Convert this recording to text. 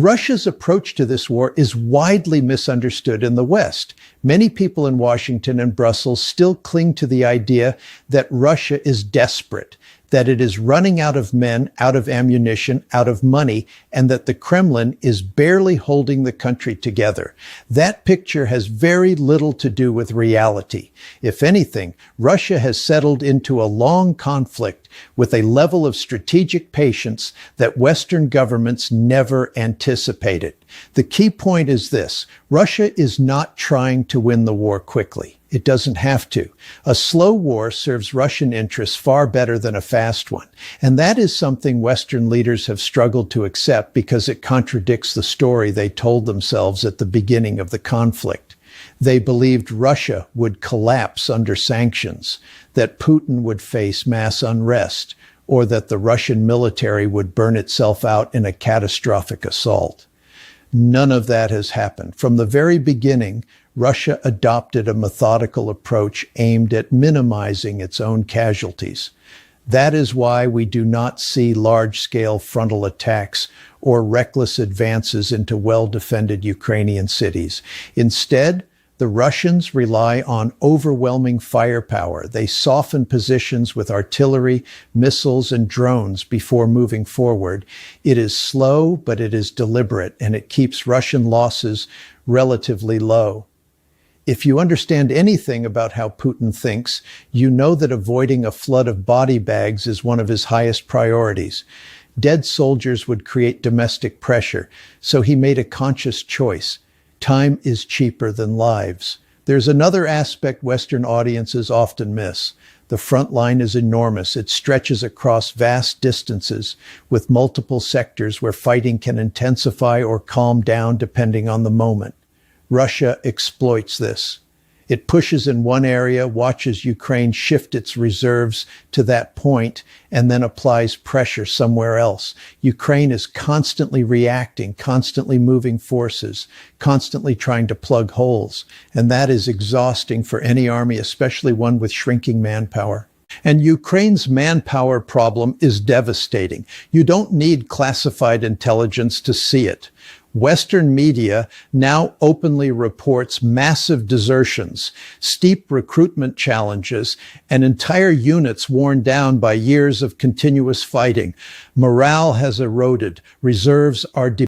Russia's approach to this war is widely misunderstood in the West. Many people in Washington and Brussels still cling to the idea that Russia is desperate, that it is running out of men, out of ammunition, out of money, and that the Kremlin is barely holding the country together. That picture has very little to do with reality. If anything, Russia has settled into a long conflict with a level of strategic patience that Western governments never anticipated. The key point is this: Russia is not trying to win the war quickly. It doesn't have to. A slow war serves Russian interests far better than a fast one. And that is something Western leaders have struggled to accept because it contradicts the story they told themselves at the beginning of the conflict. They believed Russia would collapse under sanctions, that Putin would face mass unrest, or that the Russian military would burn itself out in a catastrophic assault. None of that has happened. From the very beginning, Russia adopted a methodical approach aimed at minimizing its own casualties. That is why we do not see large-scale frontal attacks or reckless advances into well-defended Ukrainian cities. Instead, the Russians rely on overwhelming firepower. They soften positions with artillery, missiles, and drones before moving forward. It is slow, but it is deliberate, and it keeps Russian losses relatively low. If you understand anything about how Putin thinks, you know that avoiding a flood of body bags is one of his highest priorities. Dead soldiers would create domestic pressure, so he made a conscious choice. Time is cheaper than lives. There's another aspect Western audiences often miss. The front line is enormous. It stretches across vast distances with multiple sectors where fighting can intensify or calm down depending on the moment. Russia exploits this. It pushes in one area, watches Ukraine shift its reserves to that point, and then applies pressure somewhere else. Ukraine is constantly reacting, constantly moving forces, constantly trying to plug holes. And that is exhausting for any army, especially one with shrinking manpower. And Ukraine's manpower problem is devastating. You don't need classified intelligence to see it. Western media now openly reports massive desertions, steep recruitment challenges, and entire units worn down by years of continuous fighting. Morale has eroded. Reserves are